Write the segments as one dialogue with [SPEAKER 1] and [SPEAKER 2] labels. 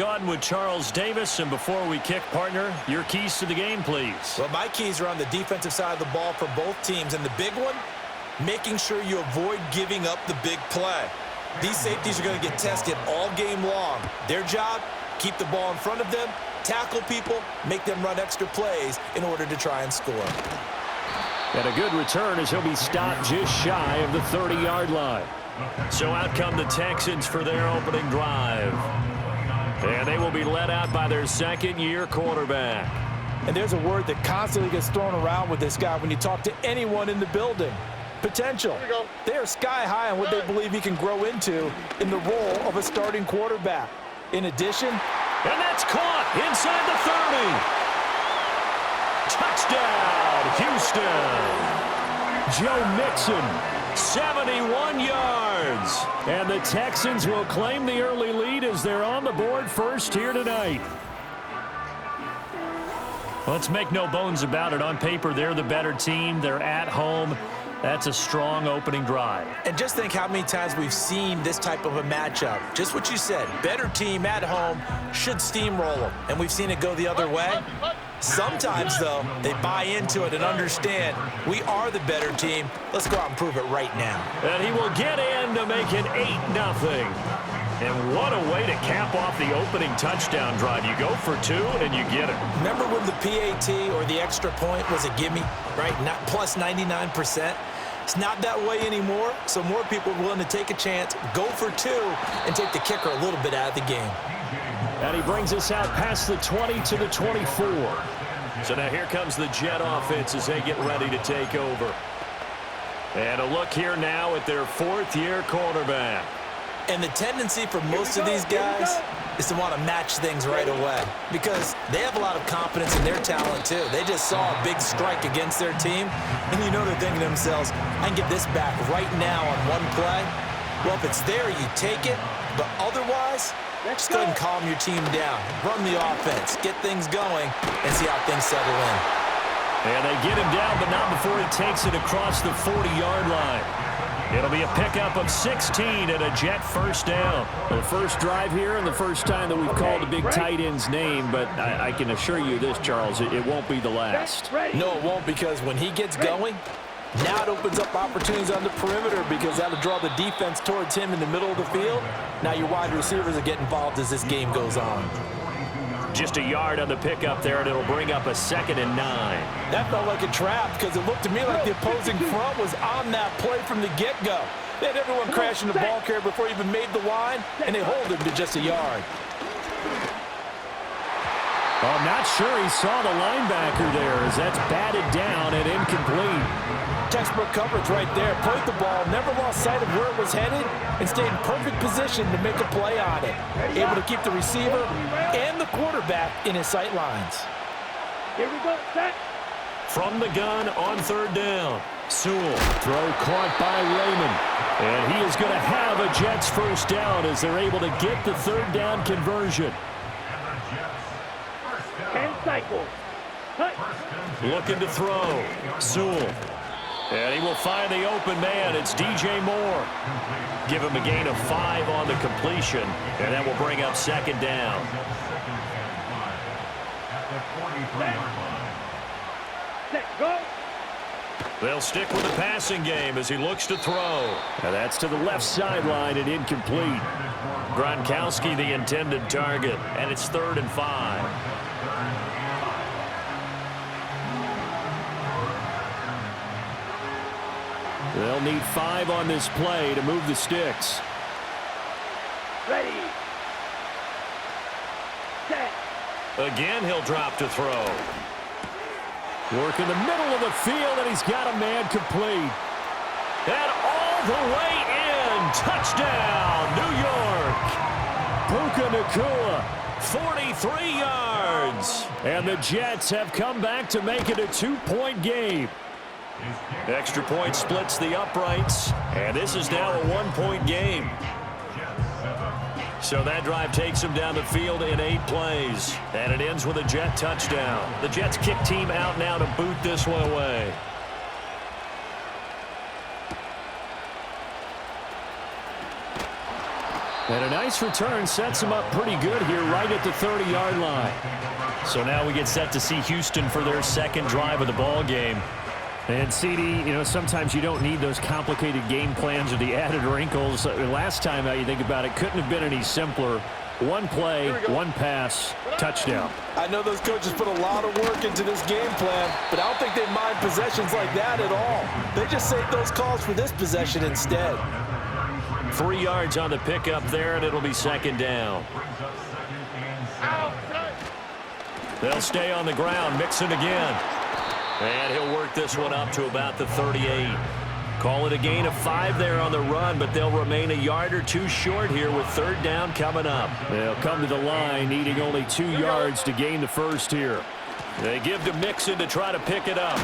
[SPEAKER 1] on with Charles Davis. And before we kick, partner, your keys to the game, please.
[SPEAKER 2] Well, my keys are on the defensive side of the ball for both teams. And the big one, making sure you avoid giving up the big play. These safeties are going to get tested all game long. Their job, keep the ball in front of them, tackle people, make them run extra plays in order to try and score.
[SPEAKER 1] And a good return as he'll be stopped just shy of the 30-yard line. So out come the Texans for their opening drive. And they will be led out by their second-year quarterback.
[SPEAKER 3] And there's a word that constantly gets thrown around with this guy when you talk to anyone in the building. Potential. They are sky high on what they believe he can grow into in the role of a starting quarterback. In addition,
[SPEAKER 1] and that's caught inside the 30. Touchdown, Houston. Joe Mixon, 71 yards. And the Texans will claim the early lead as they're on the board first here tonight. Let's make no bones about it. On paper, they're the better team. They're at home. That's a strong opening drive.
[SPEAKER 2] And just think how many times we've seen this type of a matchup. Just what you said, better team at home should steamroll them. And we've seen it go the other way. Sometimes, though, they buy into it and understand we are the better team. Let's go out and prove it right now.
[SPEAKER 1] And he will get in to make it 8-0. And what a way to cap off the opening touchdown drive. You go for two, and you get it.
[SPEAKER 2] Remember when the PAT or the extra point was a gimme, right? Not plus 99%. It's not that way anymore, so more people are willing to take a chance, go for two, and take the kicker a little bit out of the game.
[SPEAKER 1] And he brings us out past the 20 to the 24. So now here comes the Jet offense as they get ready to take over. And a look here now at their fourth-year quarterback.
[SPEAKER 2] And the tendency for most of these guys is to want to match things right away because they have a lot of confidence in their talent too. They just saw a big strike against their team, and you know they're thinking to themselves, I can get this back right now on one play. Well, if it's there, you take it, but otherwise, just go ahead and calm your team down. Run the offense, get things going, and see how things settle in.
[SPEAKER 1] And they get him down, but not before he takes it across the 40-yard line. It'll be a pickup of 16 and a Jet first down. Well, the first drive here and the first time that we've called a big tight end's name, but I can assure you this, Charles, it won't be the last.
[SPEAKER 3] No, it won't, because when he gets going, now it opens up opportunities on the perimeter because that'll draw the defense towards him in the middle of the field. Now your wide receivers will get involved as this game goes on.
[SPEAKER 1] Just a yard on the pickup there, and it'll bring up a 2nd and 9.
[SPEAKER 3] That felt like a trap because it looked to me like the opposing front was on that play from the get-go. They had everyone crashing the ball carrier before he even made the line, and they hold him to just a yard.
[SPEAKER 1] Well, I'm not sure he saw the linebacker there as that's batted down and incomplete.
[SPEAKER 3] Textbook coverage right there. Played the ball, never lost sight of where it was headed, and stayed in perfect position to make a play on it. Able to keep the receiver and the quarterback in his sight lines.
[SPEAKER 4] Here we go, set.
[SPEAKER 1] From the gun on 3rd down. Sewell, throw caught by Raymond. And he is going to have a Jets first down as they're able to get the 3rd down conversion.
[SPEAKER 4] 10 cycles. Cut.
[SPEAKER 1] Looking to throw. Sewell. And he will find the open man. It's DJ Moore. Give him a gain of 5 on the completion. And that will bring up 2nd down.
[SPEAKER 4] Set, go.
[SPEAKER 1] They'll stick with the passing game as he looks to throw. And that's to the left sideline and incomplete. Gronkowski the intended target. And it's 3rd and 5. They'll need 5 on this play to move the sticks.
[SPEAKER 4] Ready. Set.
[SPEAKER 1] Again, he'll drop to throw. Work in the middle of the field, and he's got a man complete. And all the way in. Touchdown, New York. Puka Nacua, 43 yards. And the Jets have come back to make it a 2-point game. Extra point splits the uprights, and this is now a 1-point game. So that drive takes him down the field in 8 plays, and it ends with a Jet touchdown. The Jets kick team out now to boot this one away. And a nice return sets him up pretty good here right at the 30-yard line.
[SPEAKER 2] So now we get set to see Houston for their second drive of the ball game.
[SPEAKER 1] And CD, you know, sometimes you don't need those complicated game plans or the added wrinkles. Last time, how you think about it, couldn't have been any simpler. One play, one pass, touchdown.
[SPEAKER 3] I know those coaches put a lot of work into this game plan, but I don't think they mind possessions like that at all. They just save those calls for this possession instead.
[SPEAKER 1] 3 yards on the pickup there, and it'll be second down. They'll stay on the ground, Mixon again. And he'll work this one up to about the 38. Call it a gain of 5 there on the run, but they'll remain a yard or 2 short here with third down coming up. They'll come to the line needing only 2 yards to gain the first here. They give to Mixon to try to pick it up.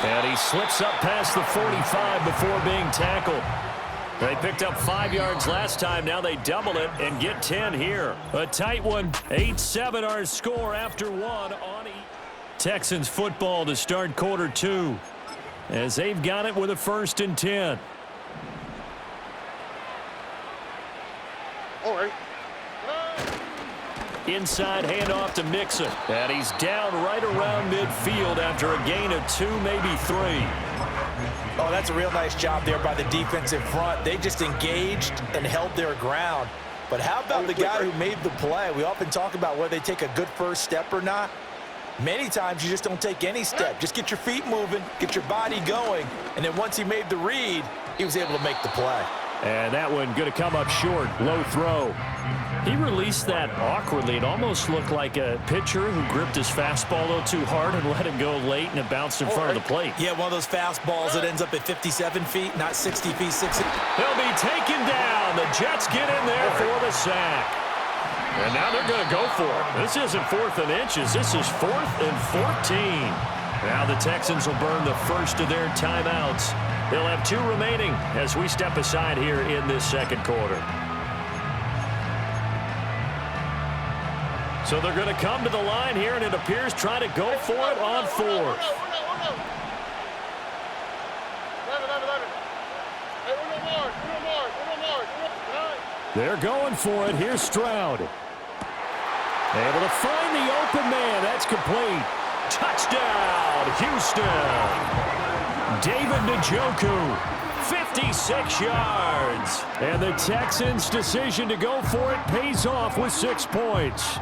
[SPEAKER 1] And he slips up past the 45 before being tackled. They picked up 5 yards last time. Now they double it and get 10 here. A tight one. 8-7 our score after one on Texans football to start quarter 2. As they've got it with a 1st and 10.
[SPEAKER 5] All right.
[SPEAKER 1] Inside handoff to Mixon. And he's down right around midfield after a gain of 2, maybe 3.
[SPEAKER 3] Oh, that's a real nice job there by the defensive front. They just engaged and held their ground. But how about the guy who made the play? We often talk about whether they take a good first step or not. Many times you just don't take any step. Just get your feet moving, get your body going, and then once he made the read, he was able to make the play.
[SPEAKER 1] And that one going to come up short. Low throw. He released that awkwardly. It almost looked like a pitcher who gripped his fastball a little too hard and let it go late, and it bounced in front of the plate.
[SPEAKER 2] Yeah, one of those fastballs that ends up at 57 feet, not 60 feet, 60.
[SPEAKER 1] He'll be taken down. The Jets get in there for the sack. And now they're going to go for it. This isn't 4th and inches. This is 4th and 14. Now the Texans will burn the first of their timeouts. They'll have 2 remaining as we step aside here in this second quarter. So they're going to come to the line here, and it appears trying to go for it on 4th. They're going for it. Here's Stroud. Able to find the open man. That's complete. Touchdown, Houston. David Njoku, 56 yards. And the Texans' decision to go for it pays off with 6 points.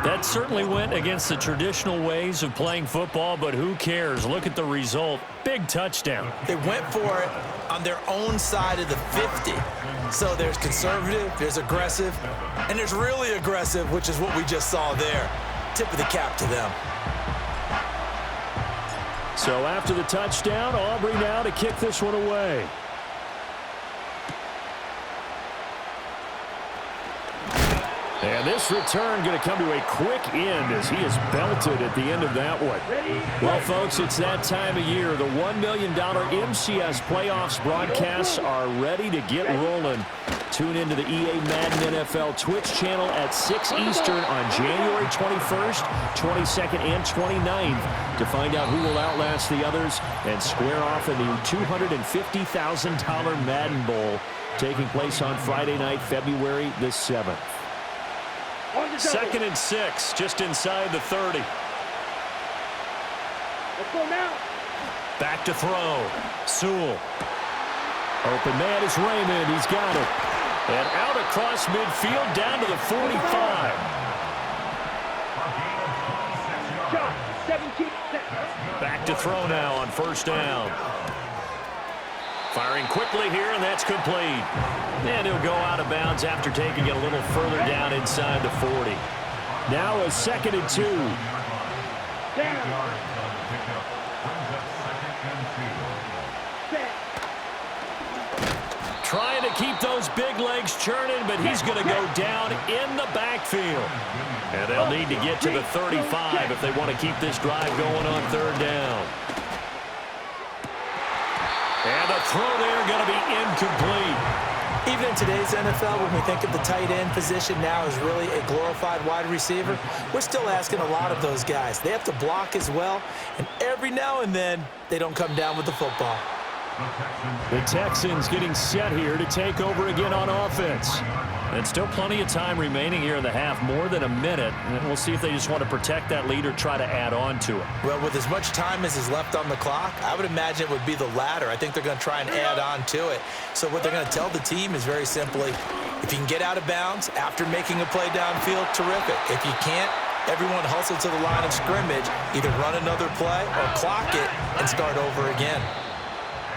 [SPEAKER 1] That certainly went against the traditional ways of playing football, but who cares? Look at the result. Big touchdown.
[SPEAKER 2] They went for it on their own side of the 50. So there's conservative, there's aggressive, and there's really aggressive, which is what we just saw there. Tip of the cap to them.
[SPEAKER 1] So after the touchdown, Aubrey now to kick this one away. And this return going to come to a quick end as he is belted at the end of that one. Well, folks, it's that time of year. The $1 million MCS playoffs broadcasts are ready to get rolling. Tune into the EA Madden NFL Twitch channel at 6 Eastern on January 21st, 22nd, and 29th to find out who will outlast the others and square off in the $250,000 Madden Bowl taking place on Friday night, February the 7th. 2nd and 6, just inside the 30.
[SPEAKER 4] Let's go now.
[SPEAKER 1] Back to throw. Sewell. Open man is Raymond. He's got it. And out across midfield down to the 45.
[SPEAKER 4] Shot, 17 seconds.
[SPEAKER 1] Back to throw now on 1st down. Firing quickly here, and that's complete. And he'll go out of bounds after taking it a little further down inside the 40. Now a 2nd and 2.
[SPEAKER 4] Down. Set.
[SPEAKER 1] Trying to keep those big legs churning, but he's going to go down in the backfield. And they'll need to get to the 35 if they want to keep this drive going on 3rd down. And the throw there going to be incomplete.
[SPEAKER 2] Even in today's NFL, when we think of the tight end position now as really a glorified wide receiver, we're still asking a lot of those guys. They have to block as well, and every now and then, they don't come down with the football.
[SPEAKER 1] The Texans getting set here to take over again on offense. And still plenty of time remaining here in the half, more than a minute. And we'll see if they just want to protect that lead or try to add on to it.
[SPEAKER 2] Well, with as much time as is left on the clock, I would imagine it would be the latter. I think they're going to try and add on to it. So what they're going to tell the team is very simply, if you can get out of bounds after making a play downfield, terrific. If you can't, everyone hustle to the line of scrimmage, either run another play or clock it and start over again.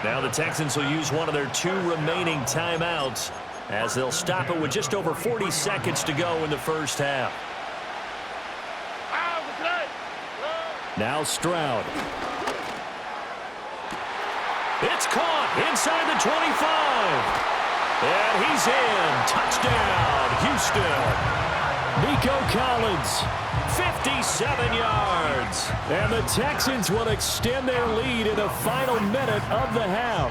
[SPEAKER 1] Now the Texans will use one of their 2 remaining timeouts as they'll stop it with just over 40 seconds to go in the first half. Now Stroud. It's caught inside the 25. And he's in. Touchdown, Houston. Nico Collins, 57 yards. And the Texans will extend their lead in the final minute of the half.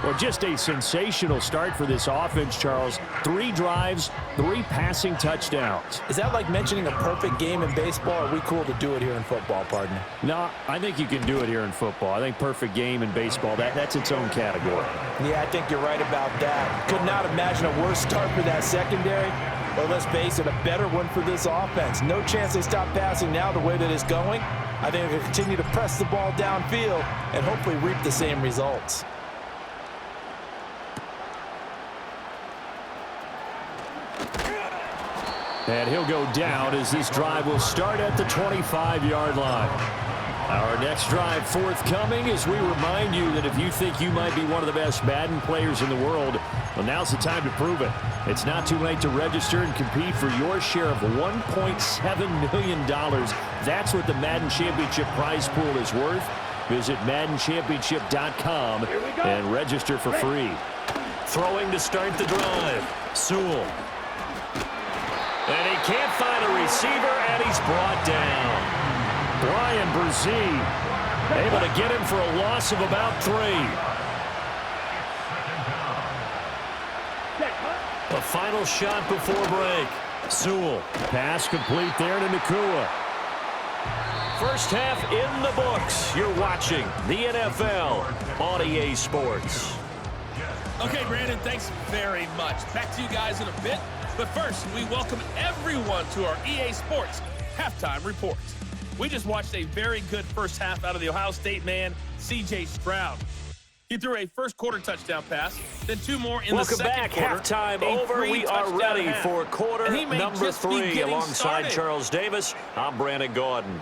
[SPEAKER 1] Well, just a sensational start for this offense, Charles. 3 drives, 3 passing touchdowns.
[SPEAKER 3] Is that like mentioning a perfect game in baseball, or are we cool to do it here in football, partner?
[SPEAKER 1] No, I think you can do it here in football. I think perfect game in baseball, that's its own category.
[SPEAKER 3] Yeah, I think you're right about that. Could not imagine a worse start for that secondary. But let's face it, a better one for this offense. No chance they stop passing now the way that it's going. I think they'll continue to press the ball downfield and hopefully reap the same results.
[SPEAKER 1] And he'll go down as this drive will start at the 25-yard line. Our next drive forthcoming as we remind you that if you think you might be one of the best Madden players in the world, well, now's the time to prove it. It's not too late to register and compete for your share of $1.7 million. That's what the Madden Championship prize pool is worth. Visit MaddenChampionship.com and register for free. Throwing to start the drive. Sewell. And he can't find a receiver, and he's brought down. Brian Brzee able to get him for a loss of about 3. The final shot before break. Sewell. Pass complete there to Nakua. First half in the books. You're watching the NFL on EA Sports.
[SPEAKER 5] Okay, Brandon, thanks very much. Back to you guys in a bit. But first, we welcome everyone to our EA Sports Halftime Report. We just watched a very good first half out of the Ohio State man, C.J. Stroud. He threw a first-quarter touchdown pass, then 2 more in the second quarter.
[SPEAKER 1] Welcome back. Halftime over. We are ready for quarter number 3 alongside Charles Davis. I'm Brandon Gaudin.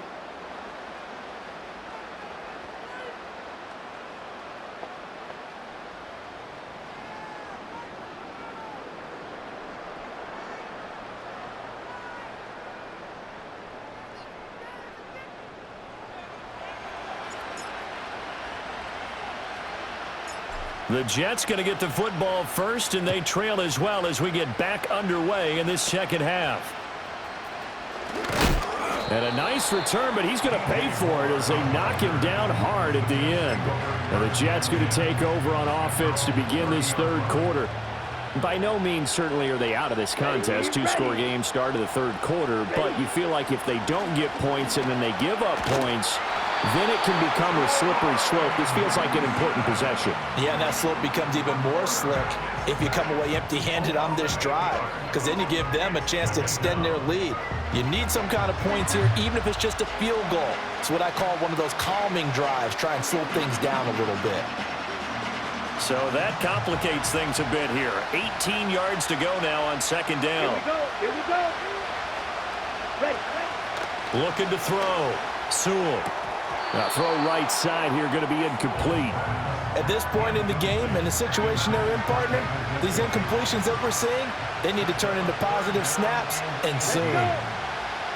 [SPEAKER 1] The Jets going to get the football first, and they trail as well as we get back underway in this second half. And a nice return, but he's going to pay for it as they knock him down hard at the end. And the Jets going to take over on offense to begin this third quarter. By no means certainly are they out of this contest. 2-score game start of the third quarter, but you feel like if they don't get points and then they give up points, then it can become a slippery slope. This feels like an important possession.
[SPEAKER 3] Yeah, and that slope becomes even more slick if you come away empty-handed on this drive, because then you give them a chance to extend their lead. You need some kind of points here, even if it's just a field goal. It's what I call one of those calming drives. Try and slow things down a little bit.
[SPEAKER 1] So that complicates things a bit here. 18 yards to go now on second down.
[SPEAKER 4] Here we go. Ready.
[SPEAKER 1] Looking to throw. Sewell. Now throw right side here, going to be incomplete.
[SPEAKER 3] At this point in the game and the situation they're in, partner, these incompletions that we're seeing, they need to turn into positive snaps, and soon.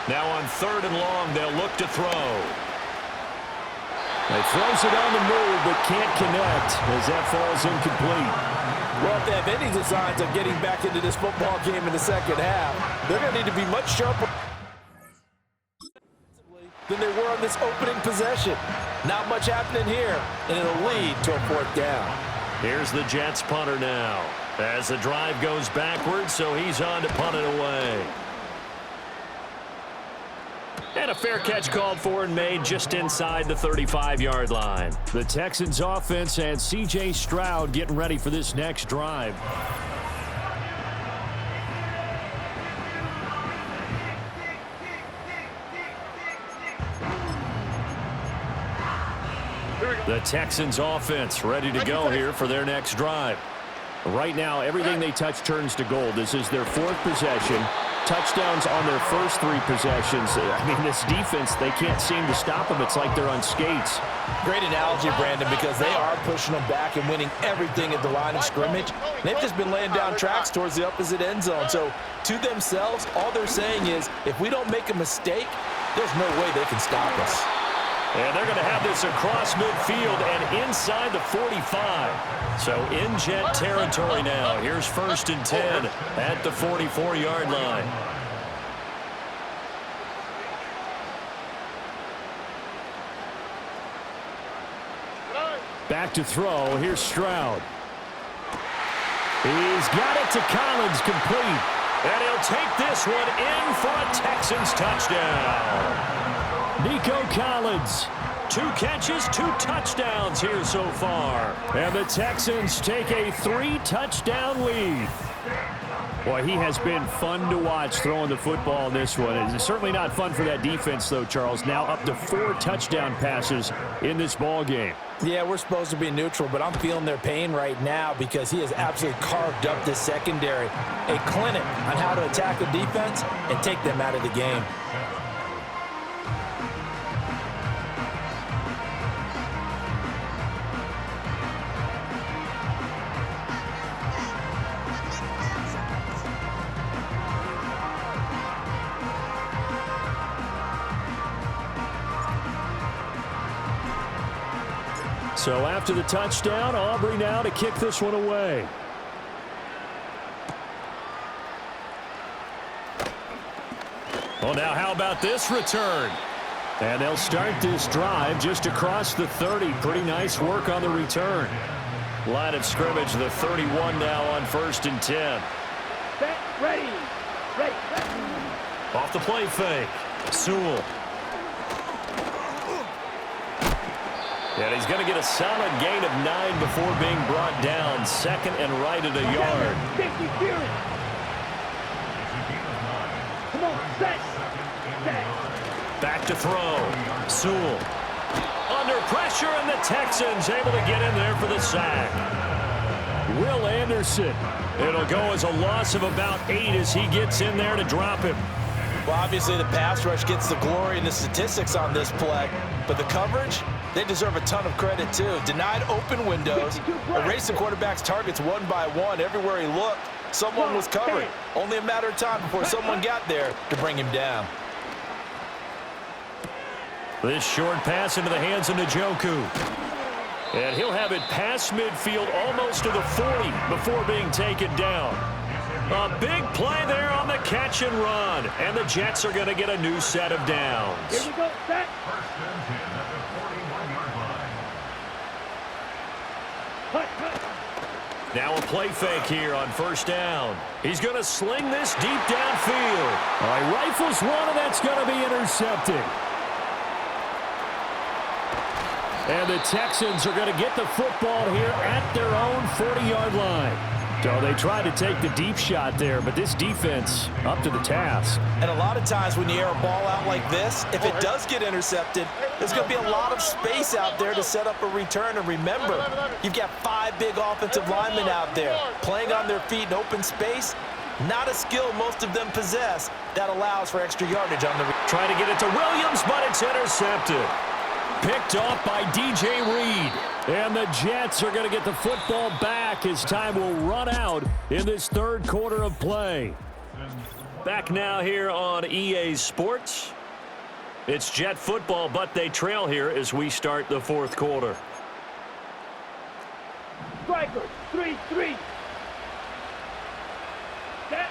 [SPEAKER 1] Now on 3rd and long, they'll look to throw. They throws it on the move, but can't connect as that falls incomplete.
[SPEAKER 3] Well, if they have any designs of getting back into this football game in the second half, they're going to need to be much sharper than they were on this opening possession. Not much happening here, and it'll lead to a 4th down.
[SPEAKER 1] Here's the Jets punter now as the drive goes backwards, so he's on to punt it away. And a fair catch called for and made just inside the 35-yard line. The Texans offense and C.J. Stroud getting ready for this next drive. The Texans offense ready to go here for their next drive. Right now, everything they touch turns to gold. This is their fourth possession. Touchdowns on their first three possessions. I mean, this defense, they can't seem to stop them. It's like they're on skates.
[SPEAKER 3] Great analogy, Brandon, because they are pushing them back and winning everything at the line of scrimmage. They've just been laying down tracks towards the opposite end zone. So to themselves, all they're saying is, if we don't make a mistake, there's no way they can stop us.
[SPEAKER 1] And they're going to have this across midfield and inside the 45. So in Jet territory now. Here's 1st and 10 at the 44-yard line. Back to throw. Here's Stroud. He's got it to Collins, complete. And he'll take this one in for a Texans touchdown. Nico Collins, 2 catches, 2 touchdowns here so far. And the Texans take a 3-touchdown lead. Boy, he has been fun to watch throwing the football in this one. It's certainly not fun for that defense, though, Charles. Now up to 4 touchdown passes in this ball game.
[SPEAKER 3] Yeah, we're supposed to be neutral, but I'm feeling their pain right now because he has absolutely carved up this secondary. A clinic on how to attack the defense and take them out of the game.
[SPEAKER 1] So after the touchdown, Aubrey now to kick this one away. Well, now how about this return? And they'll start this drive just across the 30. Pretty nice work on the return. Line of scrimmage, the 31 now on 1st and 10.
[SPEAKER 4] Set, ready. Ready.
[SPEAKER 1] Off the play fake. Sewell. And he's going to get a solid gain of 9 before being brought down. 2nd and right at a yard.
[SPEAKER 4] Come on, set.
[SPEAKER 1] Back to throw. Sewell. Under pressure, and the Texans able to get in there for the sack. Will Anderson. It'll go as a loss of about 8 as he gets in there to drop him.
[SPEAKER 3] Well, obviously the pass rush gets the glory and the statistics on this play, but the coverage, they deserve a ton of credit too. Denied open windows, erased the quarterback's targets one by one. Everywhere he looked, someone was covered. Only a matter of time before someone got there to bring him down.
[SPEAKER 1] This short pass into the hands of Njoku. And he'll have it past midfield almost to the 40 before being taken down. A big play there on the catch and run. And the Jets are going to get a new set of downs.
[SPEAKER 4] Here we go, set.
[SPEAKER 1] Now a play fake here on 1st down. He's going to sling this deep downfield. He rifles one, and that's going to be intercepted. And the Texans are going to get the football here at their own 40-yard line. So they tried to take the deep shot there, but this defense up to the task.
[SPEAKER 3] And a lot of times when you air a ball out like this, if it does get intercepted, there's going to be a lot of space out there to set up a return. And remember, you've got 5 big offensive linemen out there playing on their feet in open space. Not a skill most of them possess that allows for extra yardage on the
[SPEAKER 1] Trying to get it to Williams, but it's intercepted. Picked off by DJ Reed. And the Jets are going to get the football back as time will run out in this 3rd quarter of play. Back now here on EA Sports. It's Jet football, but they trail here as we start the 4th quarter.
[SPEAKER 4] Strikers, 3-3. Set.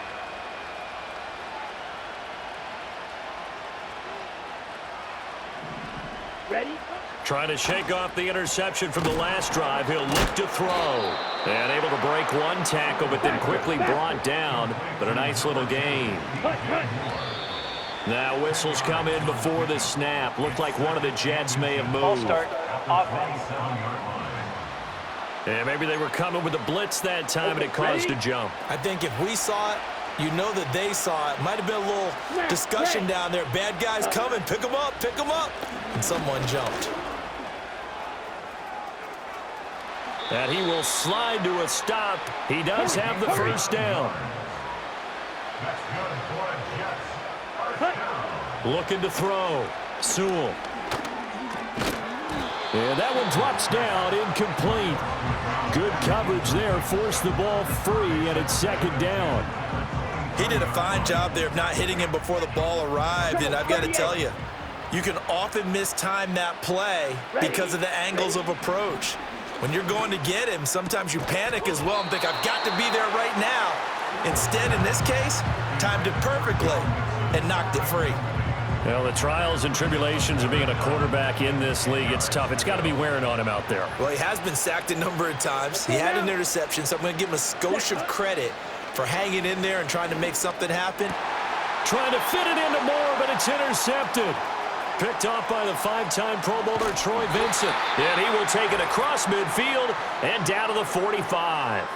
[SPEAKER 4] Ready?
[SPEAKER 1] Trying to shake off the interception from the last drive. He'll look to throw. And able to break one tackle, but then quickly brought down. But a nice little gain. Now whistles come in before the snap. Looked like one of the Jets may have moved.
[SPEAKER 4] Ball start. Offense.
[SPEAKER 1] And maybe they were coming with a blitz that time and it caused a jump.
[SPEAKER 2] I think if we saw it, you know that they saw it. Might have been a little discussion down there. Bad guys coming. Pick them up. Pick them up. And someone jumped.
[SPEAKER 1] And he will slide to a stop. He does have the first down. Looking to throw. Sewell. And that one drops down, incomplete. Good coverage there, forced the ball free, and it's second down.
[SPEAKER 2] He did a fine job there of not hitting him before the ball arrived, and I've got to tell you, you can often mistime that play because of the angles of approach. When you're going to get him, sometimes you panic as well and think, I've got to be there right now. Instead, in this case, timed it perfectly and knocked it free.
[SPEAKER 1] Well, the trials and tribulations of being a quarterback in this league, it's tough. It's got to be wearing on him out there.
[SPEAKER 2] Well, he has been sacked a number of times. He had an interception, so I'm going to give him a skosh of credit for hanging in there and trying to make something happen.
[SPEAKER 1] Trying to fit it into Moore, but it's intercepted. Picked off by the five-time Pro Bowler Troy Vincent. And he will take it across midfield and down to the 45.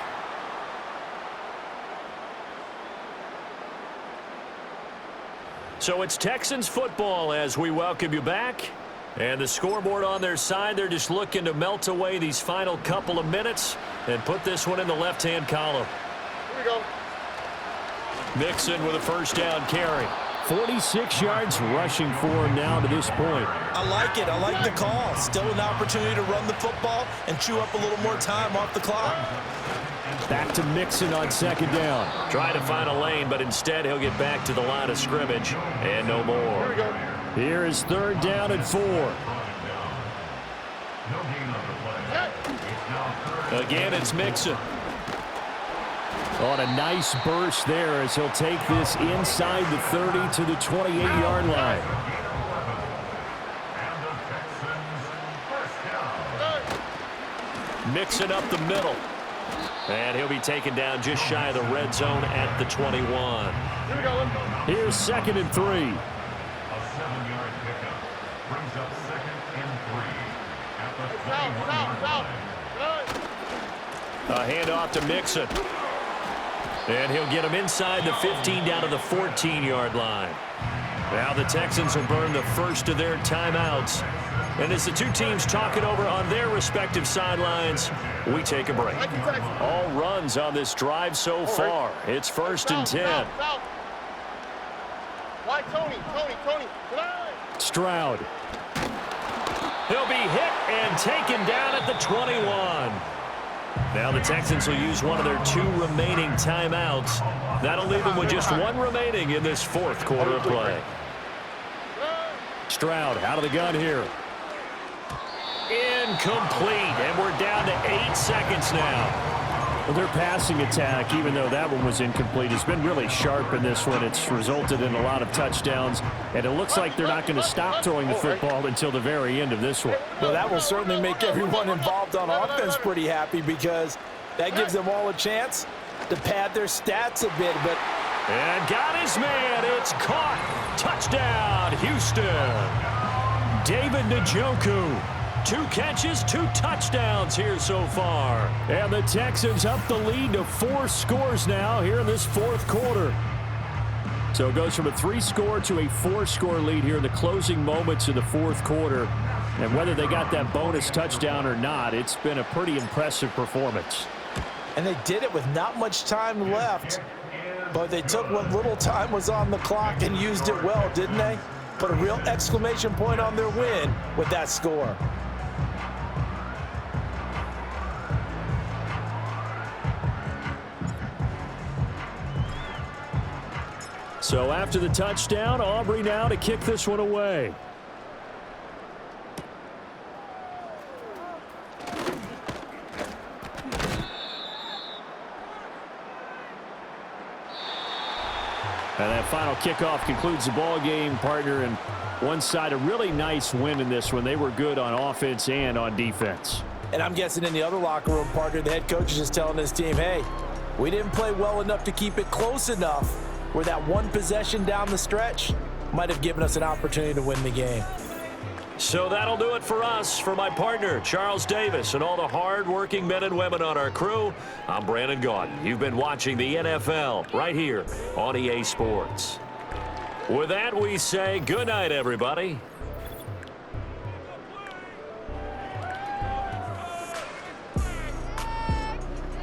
[SPEAKER 1] So it's Texans football as we welcome you back. And the scoreboard on their side, they're just looking to melt away these final couple of minutes and put this one in the left-hand column.
[SPEAKER 6] Here we go.
[SPEAKER 1] Mixon with a first down carry. 46 yards rushing for him now to this point.
[SPEAKER 2] I like it. I like the call. Still an opportunity to run the football and chew up a little more time off the clock.
[SPEAKER 1] Back to Mixon on second down. Trying to find a lane, but instead he'll get back to the line of scrimmage. And no more.
[SPEAKER 6] Here we go.
[SPEAKER 1] Here is third down and 4. Again, it's Mixon. On a nice burst there as he'll take this inside the 30 to the 28-yard line. Mixon up the middle. And he'll be taken down just shy of the red zone at the 21.
[SPEAKER 6] Here we go.
[SPEAKER 1] Here's second and 3.
[SPEAKER 7] A 7-yard pickup brings up second and 3 at the 21-yard line.
[SPEAKER 1] A handoff to Mixon. And he'll get him inside the 15 down to the 14-yard line. Now the Texans will burn the first of their timeouts. And as the two teams talk it over on their respective sidelines, we take a break. All runs on this drive so far. It's first and 10.
[SPEAKER 6] Why Tony?
[SPEAKER 1] Stroud. He'll be hit and taken down at the 21. Now the Texans will use one of their 2 remaining timeouts. That'll leave them with just 1 remaining in this fourth quarter of play. Stroud out of the gun here. Incomplete, and we're down to 8 seconds now. Well, their passing attack, even though that one was incomplete, has been really sharp in this one. It's resulted in a lot of touchdowns, and it looks like they're not going to stop throwing the football until the very end of this one.
[SPEAKER 3] Well, that will certainly make everyone involved on offense pretty happy because that gives them all a chance to pad their stats a bit. But
[SPEAKER 1] and got his man. It's caught. Touchdown, Houston. David Njoku. 2 catches, 2 touchdowns here so far. And the Texans up the lead to 4 scores now here in this fourth quarter. So it goes from a 3-score to a 4-score lead here in the closing moments of the fourth quarter. And whether they got that bonus touchdown or not, it's been a pretty impressive performance.
[SPEAKER 3] and they did it with not much time left, but they took what little time was on the clock and used it well, didn't they? Put a real exclamation point on their win with that score.
[SPEAKER 1] So after the touchdown, Aubrey now to kick this one away. And that final kickoff concludes the ball game, partner. And one side, a really nice win in this one. They were good on offense and on defense.
[SPEAKER 3] And I'm guessing in the other locker room, partner, the head coach is just telling his team, hey, we didn't play well enough to keep it close enough. We're that one possession down the stretch. might have given us an opportunity to win the game.
[SPEAKER 1] So that'll do it for us. For my partner, Charles Davis, and all the hard-working men and women on our crew, I'm Brandon Gaudin. You've been watching the NFL right here on EA Sports. With that, we say good night, everybody.